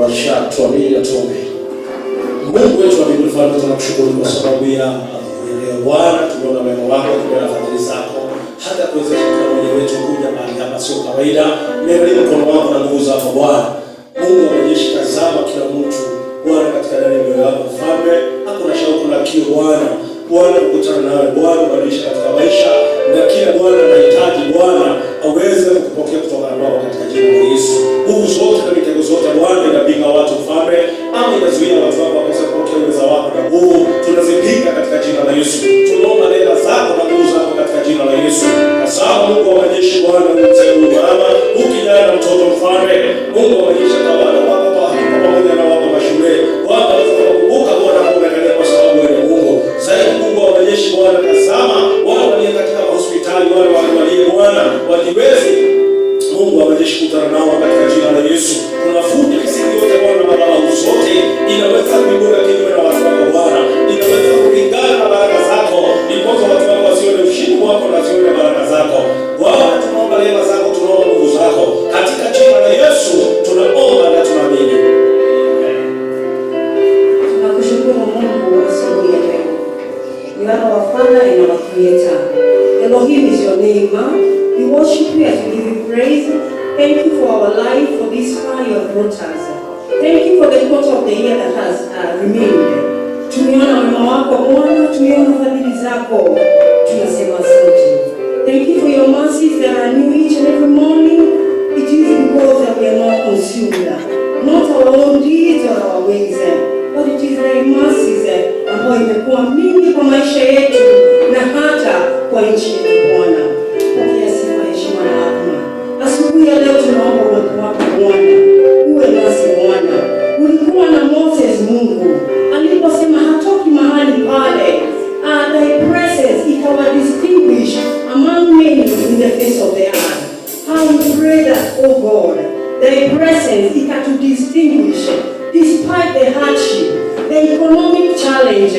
Tuamini na tuombe. Mungu wetu wa mbinguni, Bwana, tunakushukuru kwa sababu ya leo Bwana, tumeona mema wako, tumeona fadhili zako, hata kuwezesha kila mmoja wetu kuja mahali hapa sio kawaida. Neema mkono wako na nguvu zako Bwana. Mungu wa majeshi, tazama kila mtu Bwana katika ndani ya moyo wako Mfalme, hakuna shauku na kiu Bwana. Bwana kukutana nawe Bwana, kubadilisha katika maisha na kila Bwana anahitaji Bwana aweze kupokea kutoka kwako katika jina la Yesu. Nguvu zote na mitego zote Bwana inapinga watu Mfalme, ama inazuia watu wako waweze kupokea uweza wako na nguvu, tunazipinga katika jina la Yesu. Tunaomba neema zako na nguvu zako katika jina la Yesu. Asante Mungu wa majeshi Bwana, mteule mama, ukijana na mtoto Mfalme, Mungu wa majeshi tawala wako pamoja na wako mashule. Bwana kukumbuka Bwana kuonekana kwa sababu wewe ni Mungu. Zaidi Mungu wa majeshi Bwana, tazama wale walio katika hospitali, wale walio Bwana wajiwezi Mungu wa majeshi, kutana nao katika jina la Yesu. Tunafuta misingi yote Bwana na madhabahu zote inaweza kuibuka kinyume na watu wako Bwana, inaweza kupingana na baraka zako, ndipo watu wako wasione ushindi wako na wasione baraka zako Bwana. Tunaomba neema zako, tunaomba nguvu zako katika jina la Yesu, tunaomba na tunaamini. Tunakushukuru Mungu asubuhi ya leo. You are our Father and our Creator. Elohim is your name. We worship you as we give you praise. Thank you for our life, for this far you have brought us. Thank you for the quarter of the year that has remained. Tumeona wema wako Bwana, tumeona fadhili zako, tunasema asante. Thank you for your mercies that are new each and every morning. It is because that we are not consumed, not our own deeds or our ways, but it is thy mercies ambayo imekuwa mingi kwa maisha yetu na hata kwa nchi yetu Bwana. Pokea sifa, heshima na adhama. Asubuhi ya leo tunaomba uwepo wako Bwana, uwe nasi Bwana. Ulikuwa na Moses Mungu aliposema hatoki mahali pale, thy presence ikawa distinguished among men in the face of the earth. How we pray that, oh God, thy presence ikatu distinguish despite the hardship, the economic challenge,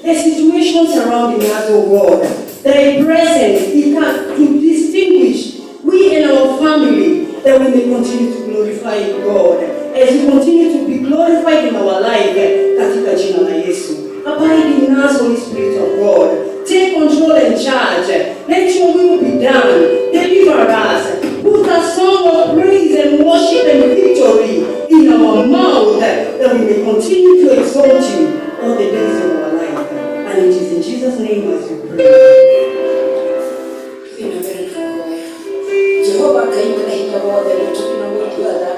the situation surrounding us, oh God. Thy presence to distinguish we and our family, that we may continue to glorify God, as we continue to be glorified in our life, katika jina la Yesu. Abide in us, Holy Spirit of God. Take control and charge. Let your will be done. Deliver us. Put a song of praise and worship and victory in our mouth, that we may continue to exalt you all the days of our life. And it is in Jesus' name as we pray. Jehovah kaimuna hinya wothe nitukina mutwatha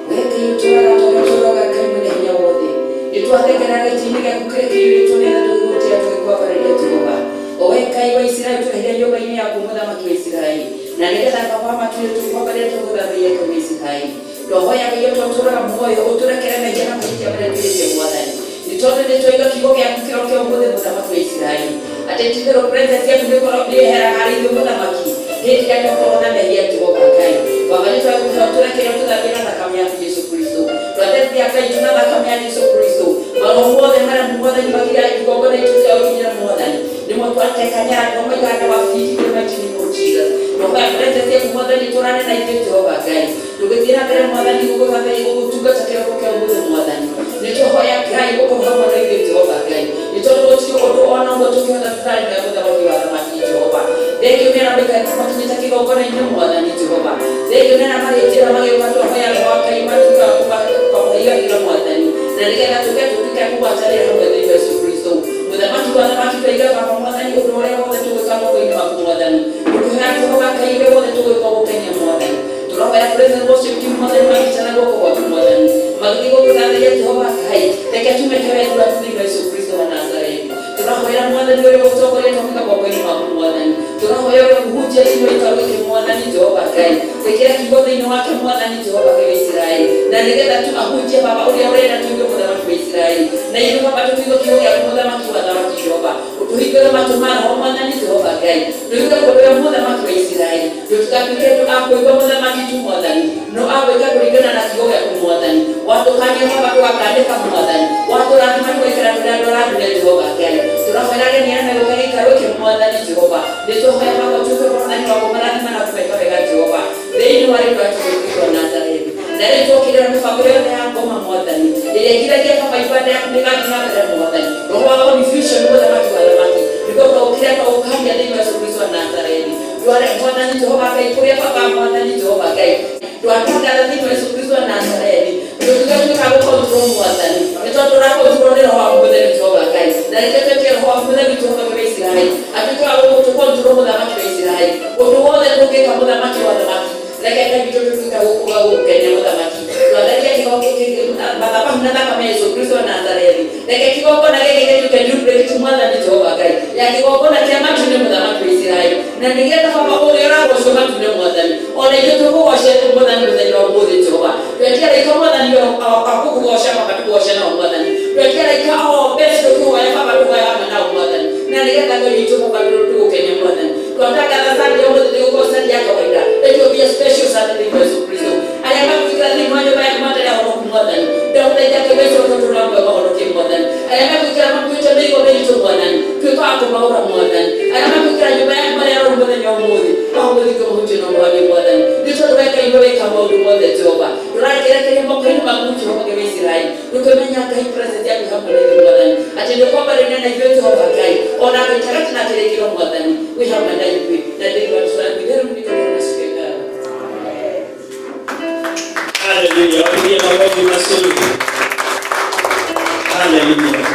weke yutwara toroga kaimuna hinya wothe nitwathekera gitini gakukirikire tunena tugutia twekwa barire Jehova oweka iwa Israeli tuhire nyumba ini yaku muthamaki wa Israeli na nigetha baba matuye tukwa barire tuguthathie kwa Israeli roho ya yetu turaga moyo uturekere na jana kutia barire tuye mwathani nitote nitoiga kigo gyaku kirokyo muthe muthamaki wa Israeli atendero presence yaku ndikora ndihera hari muthamaki hiki yako korona media Jehova kai baba yetu akutoa kile tutapenda na kama ya Yesu Kristo tuatetea kai tunataka kama ya Yesu Kristo balongoze mara mmoja ni bakira kigongo na itu ya ukinya mmoja ni mtu atekanya kama kana wafiki kwa chini mochila baba presence yako mmoja ni tunane na itu Jehova kai tukitira kile mmoja ni kuko kama hiyo kutuga takira kwa mmoja mmoja ni toho ya kai huko kama na itu Jehova kai ni toto sio odo ona mtu kwa tafsiri na mmoja wa ramani Jehova Deki unena beka kumatumita kigongo na mmoja ni Jehova Deki unena mali jira mali watu haya waka imani kwa hiyo ile mmoja na nikana tukika kuacha leo kwa Yesu Kristo mudhamaki wa tuiga kwa mmoja ni udole wote tuwe kama kwa imani mmoja ni ukihana Jehova kaibe wote tuwe kwa Kenya mmoja tunaomba ya presence worship team mmoja ni sana kwa mmoja ni magiko kwa Jehova kai teke tumekewa kwa Yesu Kristo wa Nazareti tunaomba mmoja ndio kutoka leo kwa imani mmoja ni tunaomba kuhuje ndio ikaweke mmoja ni Jehova kai tekea kibote ni wake mmoja ni Jehova kwa Israeli na ningeza tu ahuje baba ule na tuingie kwa watu wa Israeli na hiyo baba tuingie kioo ya mmoja maki wa dawa Jehova utuhigera matumano mmoja ni Jehova kai ndio kwa mmoja maki wa Israeli ndio tukapike tu hapo kwa mmoja maki tu mmoja ni no awe kulingana na kioo ya mmoja ni watu kani baba kwa kaandika mmoja ni watu lazima tuwekera dola ya Jehova kai tunafanya ni ana weke mmoja ni Jehova ndio haya baba tuko kwa nani wako marani na kuweka Jehova ndio wale watu wa Nazareti na leo kile mfabio ya ngoma moja mwathani Jehova Ngai kuria baba mwathani Jehova Ngai twatangana thĩinĩ wa Yesu Kristo wa Nazareti tũtuĩka gũkontrol mwathani nĩtũrakontrol nĩ roho wa mũthenya Jehova Ngai na nĩtũtuĩke roho wa mũthenya Jehova wa Israeli atuĩka gũkontrol mũthamaki wa Israeli ũndũ wothe tũngĩka mũthamaki wa thamaki reke Ngai witũ tũtuĩka gũkũgenia mũthamaki twatharia kĩgongo madhabahu na thakame ya Yesu Kristo wa Nazareti reke kĩgongona gĩkĩ gĩtuĩke duplicate mwathani Jehova Ngai ya kĩgongona kĩa matune mũthamaki wa Israeli na nĩgetha baba ũrĩa ũragocwo matune mwathani ona ithuĩ tũkũgoce mwathani mũthenya wa ũmũthĩ Jehova twetia rĩka mwathani akũkũgoca baba tũgoce nao mwathani twetia rĩka mbeca tũkũhoya baba tũhoya hamwe nao mwathani na nĩgetha Ngai witũ baba tũgũkenia mwathani twatangatha Sunday ũmũthĩ nĩgũkorwo Sunday ya kawaida it will be a special Sunday for Yesu Kristo arĩa makũikara thĩinĩ wa nyũmba yaku matarĩ ahonoku mwathani ndagũthaitha kĩmbeca tũtũrambe mahonokie mwathani arĩa makũikara makuĩte mĩrigo mĩritũ mwathani tuĩka wa kũmaũra mwathani arĩa makũikara nyũmba yaku marĩ arũmu mũthenya ũmũthĩ mahũthĩke mũhutio na mũhari mwathani nĩtondũweka iwe wĩka maũndũ mothe Jehova tũrarekerekeria moko-inĩ maku Jehova Ngai wa Israeli tũkĩmenya Ngai presence yaku hamwe na ithuĩ mwathani atĩ nĩũkwambarĩria na ithuĩ Jehova Ngai ona gĩtarati na kĩrĩkĩro mwathani wĩ hamwe na ithuĩ na ndĩrĩ watũratwitherũ nĩkĩrona cukega. Hallelujah. Wapigie makofi mazuri. Hallelujah.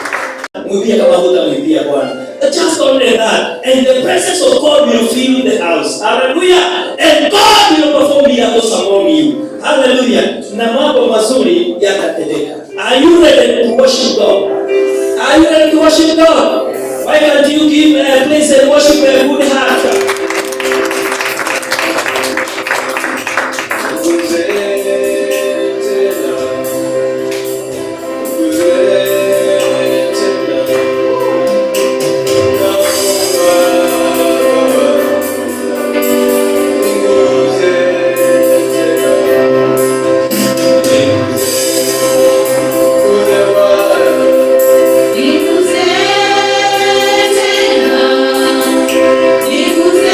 Mwibia kama hutamwibia Bwana. Just only that, and the presence of God will fill the house. Hallelujah. And God will perform miracles among you. Hallelujah. Na mambo mazuri yatatendeka. Are you ready to worship God? Are you ready to worship God? Why can't you give a place and worship a good heart? Nikuze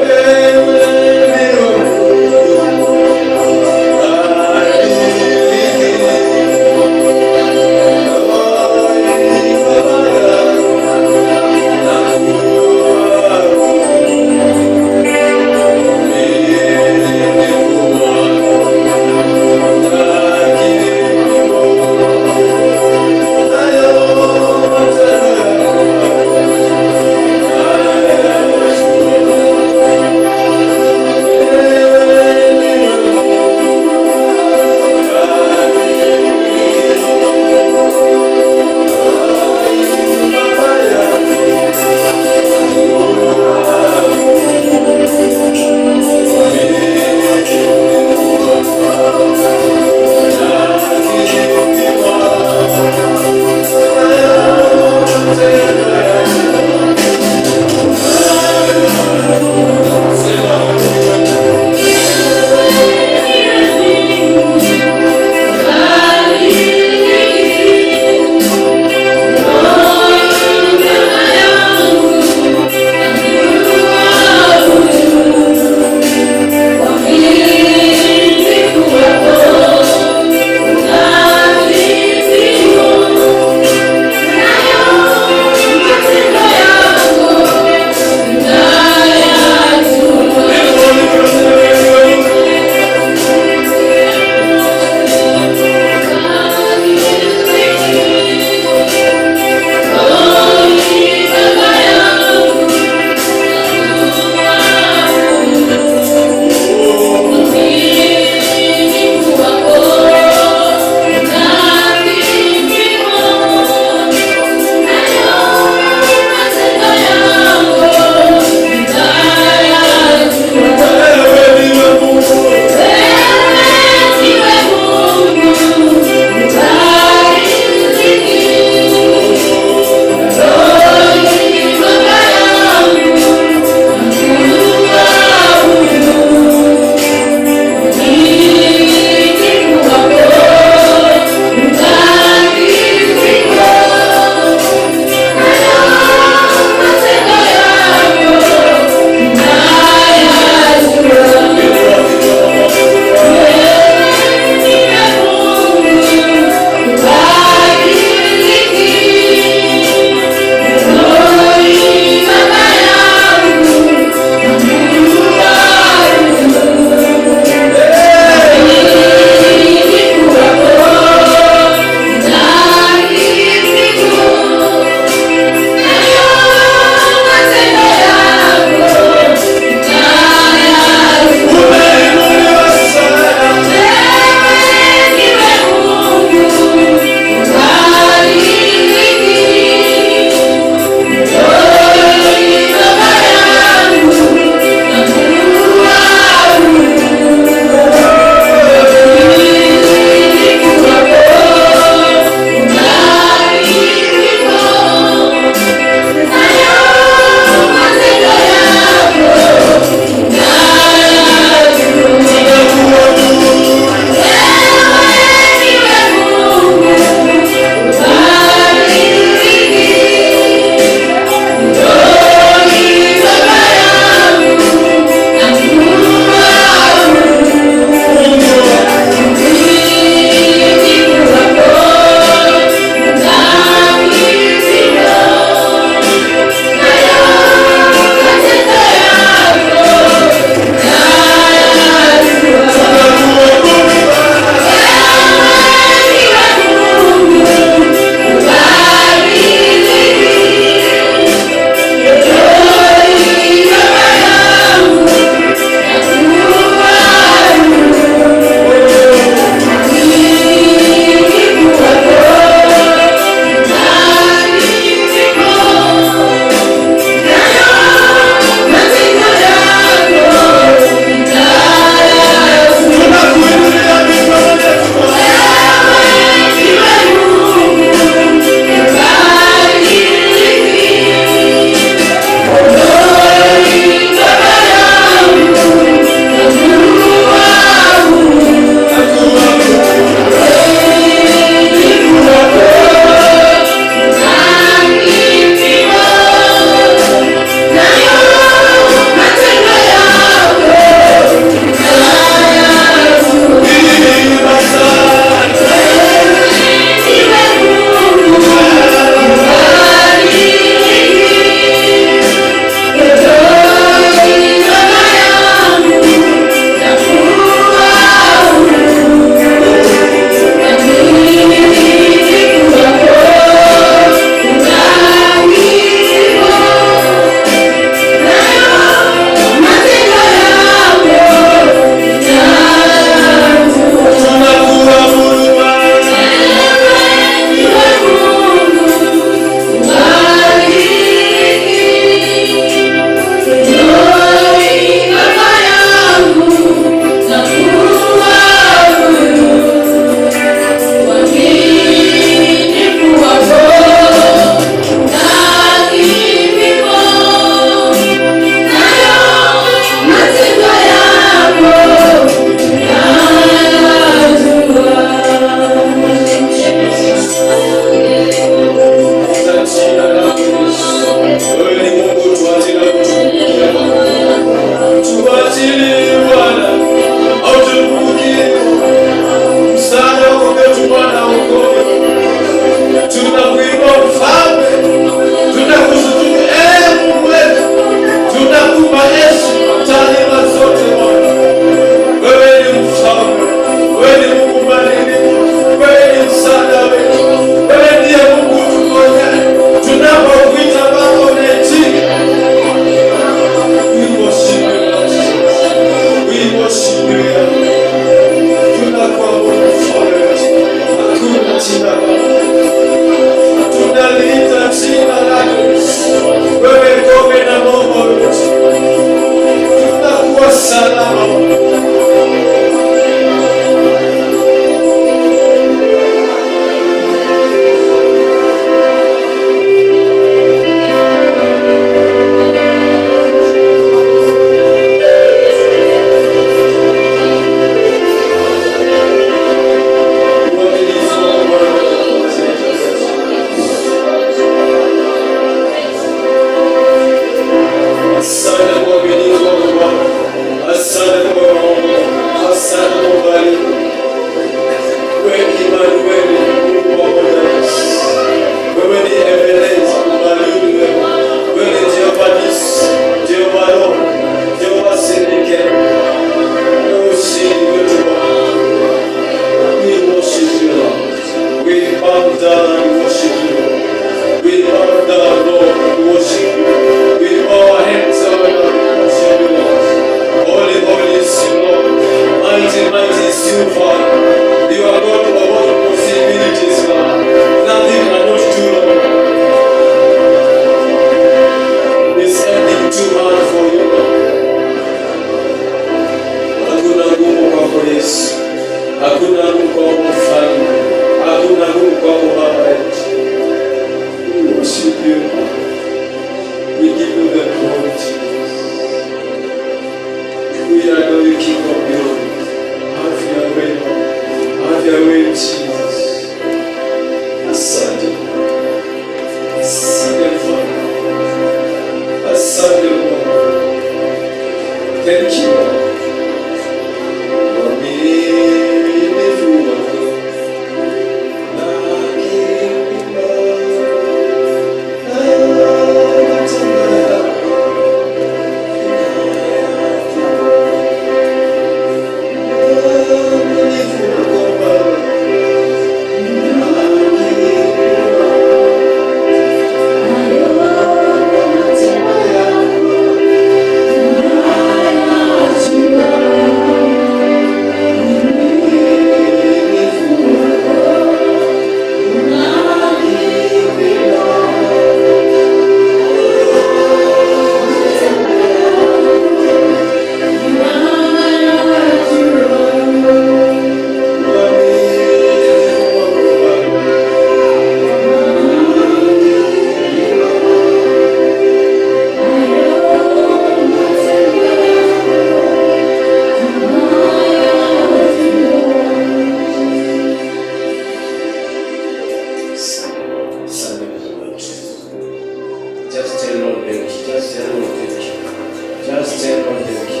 Just tell God thank you.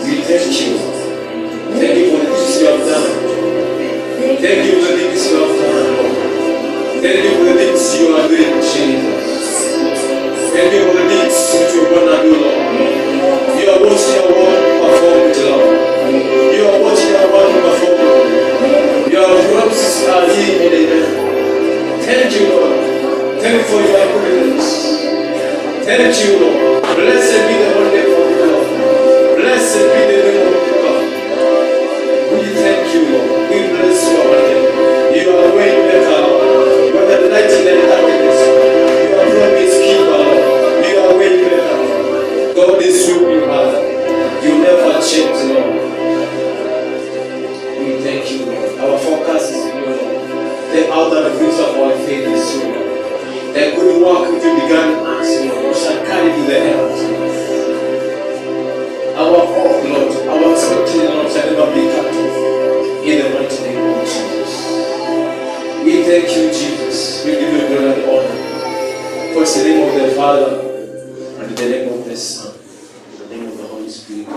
We thank you. Thank you for the things you have done. Thank you for the things you have done, Lord. Thank you for the things you are doing, Jesus. Thank you for the things that you're going to do, Lord. You are watching your word perform it, Lord. You are watching your word perform it. Your promises are here and amen. Thank you, Lord. Thank you for your goodness. Thank you, Lord. Blessed be the holy name of God. Blessed be the name of God. We thank you, Lord. We bless your name. You are way better, Lord. You are the light in the darkness. You are promise keeper, Lord. You are way better. God is who you are. You never change, Lord. We thank you, Lord. Our focus is in you, Lord. The outer fruits of our faith is you, Lord. The good work which you began in us, Lord, we shall carry to the end. Our hope, Lord, our expectation, Lord, shall never be cut off. In the mighty name of Jesus. We thank you, Jesus. We give you glory and honor. For it's the name of the Father, and in the name of the Son, in the name of the Holy Spirit,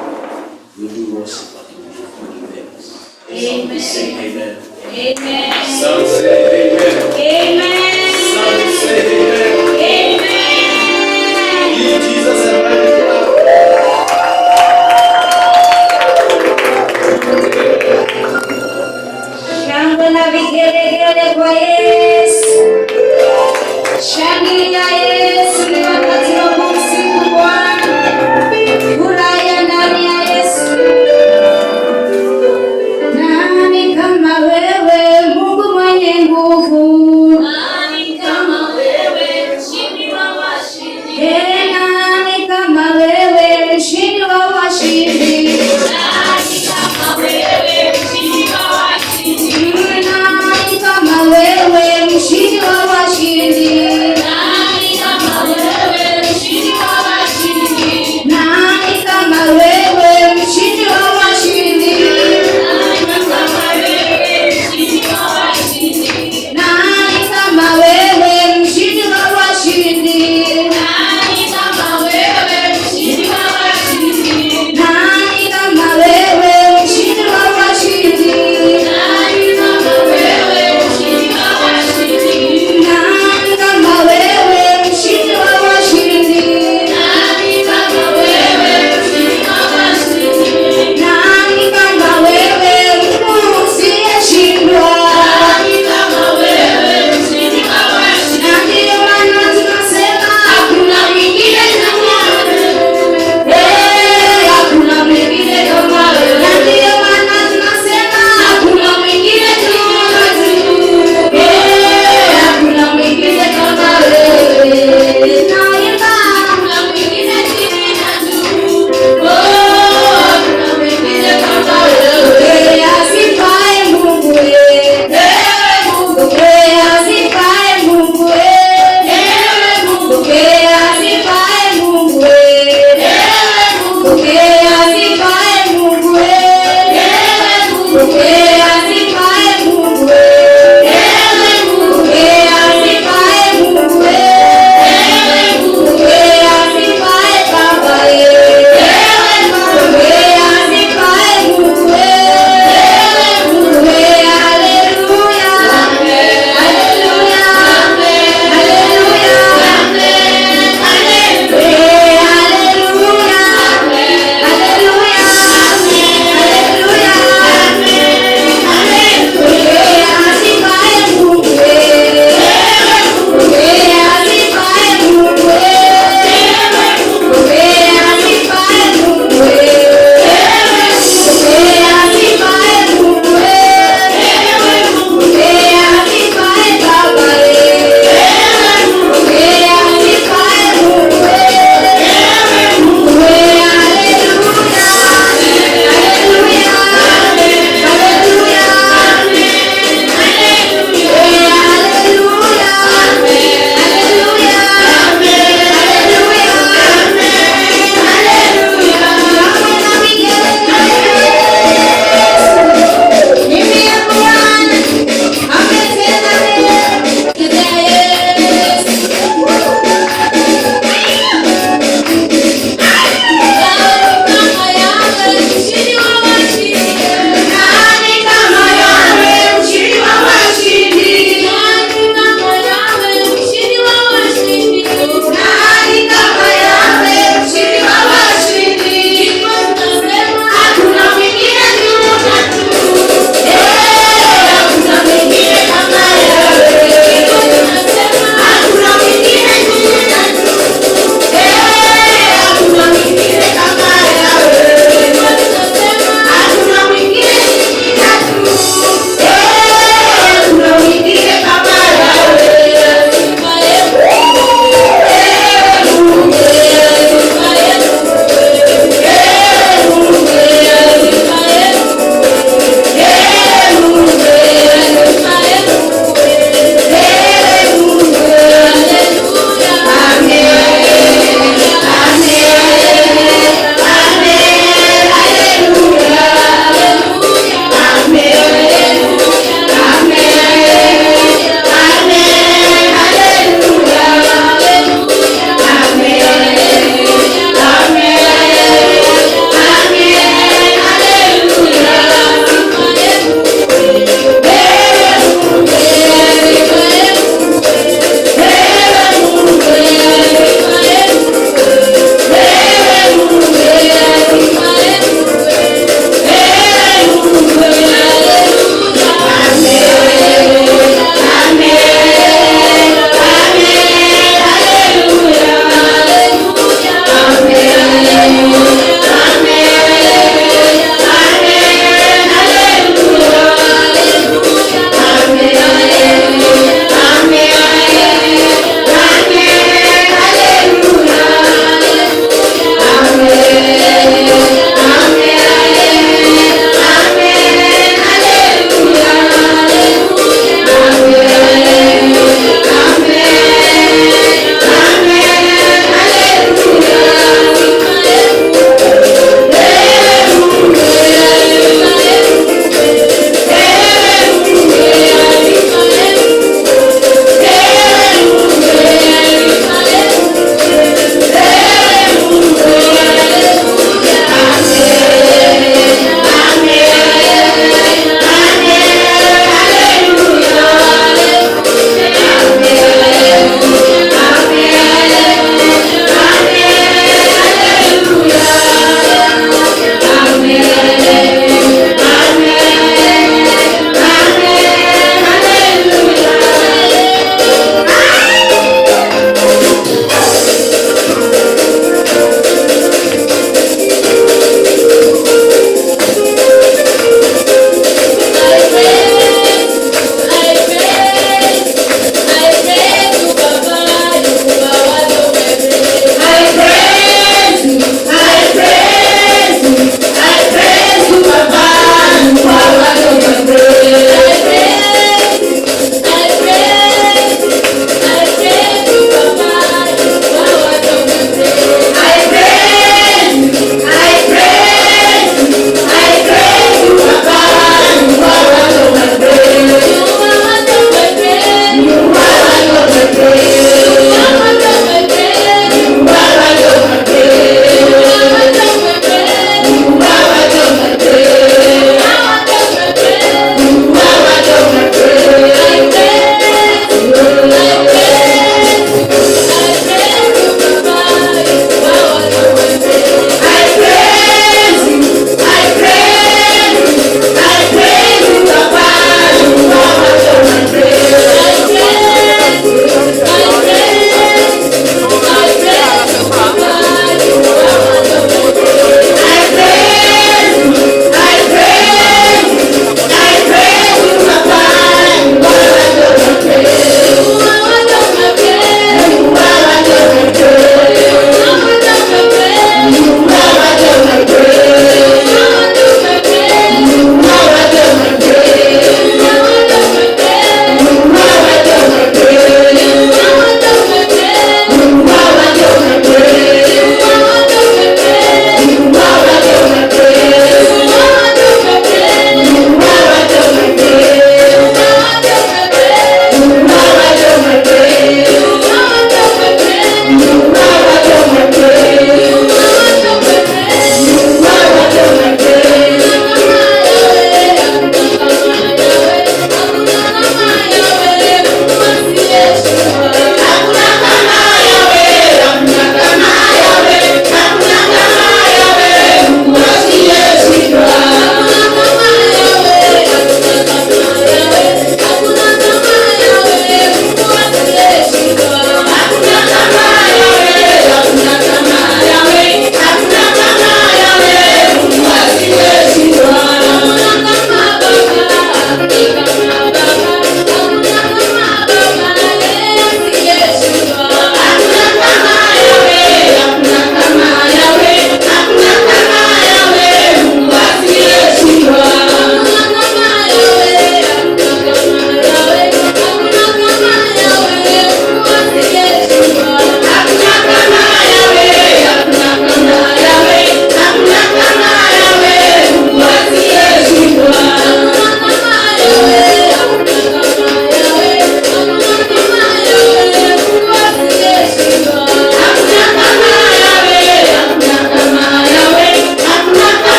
we do worship and we give thanks. Amen. Say amen. Amen. Some say amen. Amen.